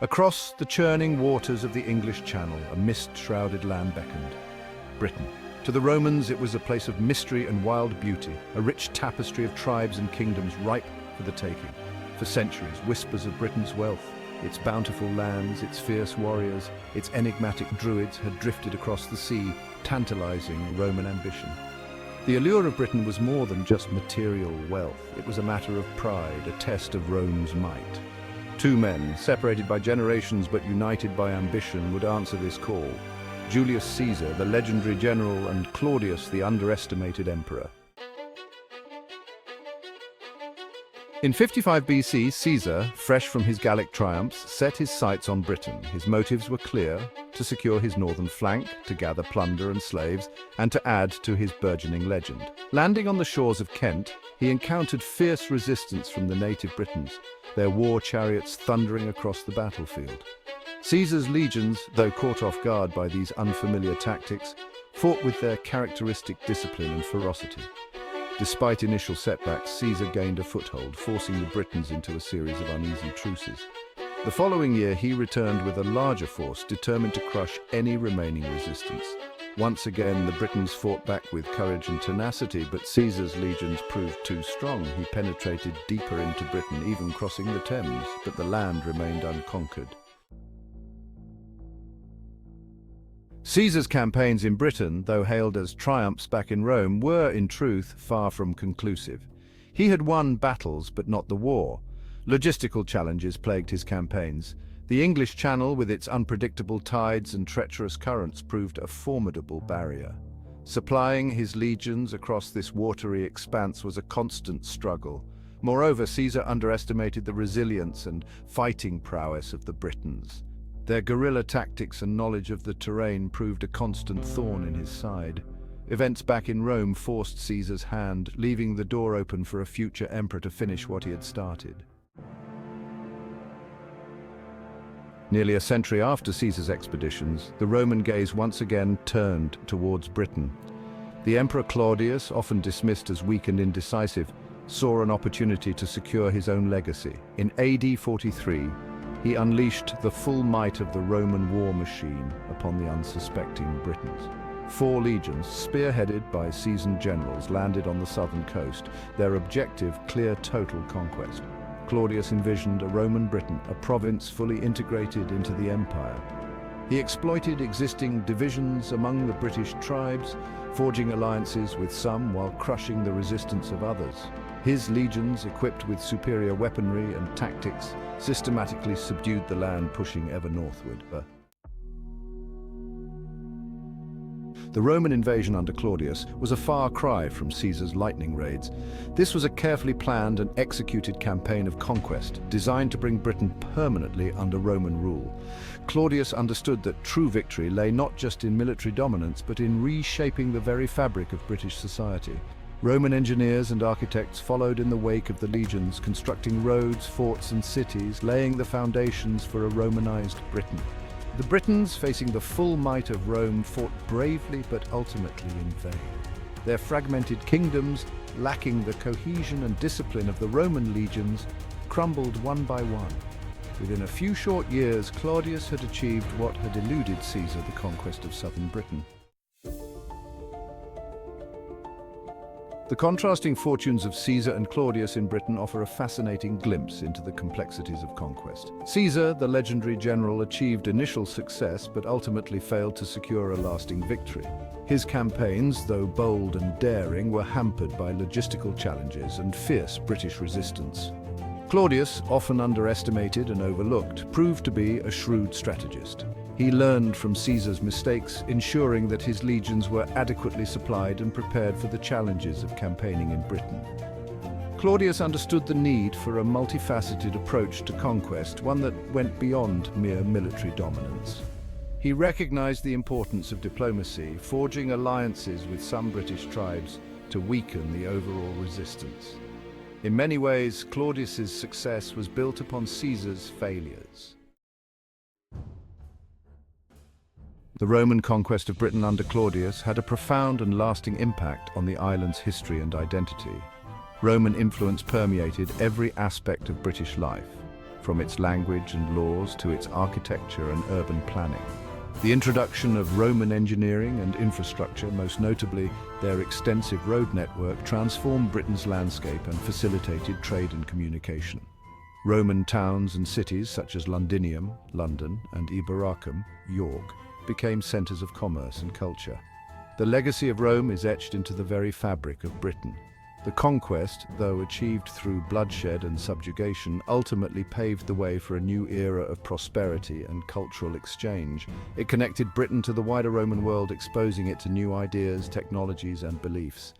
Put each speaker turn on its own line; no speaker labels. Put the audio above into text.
Across the churning waters of the English Channel, a mist-shrouded land beckoned. Britain. To the Romans, it was a place of mystery and wild beauty, a rich tapestry of tribes and kingdoms ripe for the taking. For centuries, whispers of Britain's wealth, its bountiful lands, its fierce warriors, its enigmatic druids had drifted across the sea, tantalizing Roman ambition. The allure of Britain was more than just material wealth. It was a matter of pride, a test of Rome's might. Two men, separated by generations but united by ambition, would answer this call. Julius Caesar, the legendary general, and Claudius, the underestimated emperor. In 55 BC, Caesar, fresh from his Gallic triumphs, set his sights on Britain. His motives were clear: to secure his northern flank, to gather plunder and slaves, and to add to his burgeoning legend. Landing on the shores of Kent, he encountered fierce resistance from the native Britons, their war chariots thundering across the battlefield. Caesar's legions, though caught off guard by these unfamiliar tactics, fought with their characteristic discipline and ferocity. Despite initial setbacks, Caesar gained a foothold, forcing the Britons into a series of uneasy truces. The following year, he returned with a larger force, determined to crush any remaining resistance. Once again, the Britons fought back with courage and tenacity, but Caesar's legions proved too strong. He penetrated deeper into Britain, even crossing the Thames, but the land remained unconquered. Caesar's campaigns in Britain, though hailed as triumphs back in Rome, were, in truth, far from conclusive. He had won battles, but not the war. Logistical challenges plagued his campaigns. The English Channel, with its unpredictable tides and treacherous currents, proved a formidable barrier. Supplying his legions across this watery expanse was a constant struggle. Moreover, Caesar underestimated the resilience and fighting prowess of the Britons. Their guerrilla tactics and knowledge of the terrain proved a constant thorn in his side. Events back in Rome forced Caesar's hand, leaving the door open for a future emperor to finish what he had started. Nearly a century after Caesar's expeditions, the Roman gaze once again turned towards Britain. The Emperor Claudius, often dismissed as weak and indecisive, saw an opportunity to secure his own legacy. In AD 43, he unleashed the full might of the Roman war machine upon the unsuspecting Britons. 4 legions, spearheaded by seasoned generals, landed on the southern coast, their objective clear total conquest. Claudius envisioned a Roman Britain, a province fully integrated into the empire. He exploited existing divisions among the British tribes, forging alliances with some while crushing the resistance of others. His legions, equipped with superior weaponry and tactics, systematically subdued the land, pushing ever northward. The Roman invasion under Claudius was a far cry from Caesar's lightning raids. This was a carefully planned and executed campaign of conquest, designed to bring Britain permanently under Roman rule. Claudius understood that true victory lay not just in military dominance, but in reshaping the very fabric of British society. Roman engineers and architects followed in the wake of the legions, constructing roads, forts, and cities, laying the foundations for a Romanized Britain. The Britons, facing the full might of Rome, fought bravely but ultimately in vain. Their fragmented kingdoms, lacking the cohesion and discipline of the Roman legions, crumbled one by one. Within a few short years, Claudius had achieved what had eluded Caesar: the conquest of southern Britain. The contrasting fortunes of Caesar and Claudius in Britain offer a fascinating glimpse into the complexities of conquest. Caesar, the legendary general, achieved initial success but ultimately failed to secure a lasting victory. His campaigns, though bold and daring, were hampered by logistical challenges and fierce British resistance. Claudius, often underestimated and overlooked, proved to be a shrewd strategist. He learned from Caesar's mistakes, ensuring that his legions were adequately supplied and prepared for the challenges of campaigning in Britain. Claudius understood the need for a multifaceted approach to conquest, one that went beyond mere military dominance. He recognized the importance of diplomacy, forging alliances with some British tribes to weaken the overall resistance. In many ways, Claudius's success was built upon Caesar's failures. The Roman conquest of Britain under Claudius had a profound and lasting impact on the island's history and identity. Roman influence permeated every aspect of British life. from its language and laws to its architecture and urban planning. The introduction of Roman engineering and infrastructure, most notably their extensive road network, transformed Britain's landscape and facilitated trade and communication. Roman towns and cities such as Londinium, London, and Eboracum, York, became centers of commerce and culture. The legacy of Rome is etched into the very fabric of Britain. The conquest, though achieved through bloodshed and subjugation, ultimately paved the way for a new era of prosperity and cultural exchange. It connected Britain to the wider Roman world, exposing it to new ideas, technologies, and beliefs.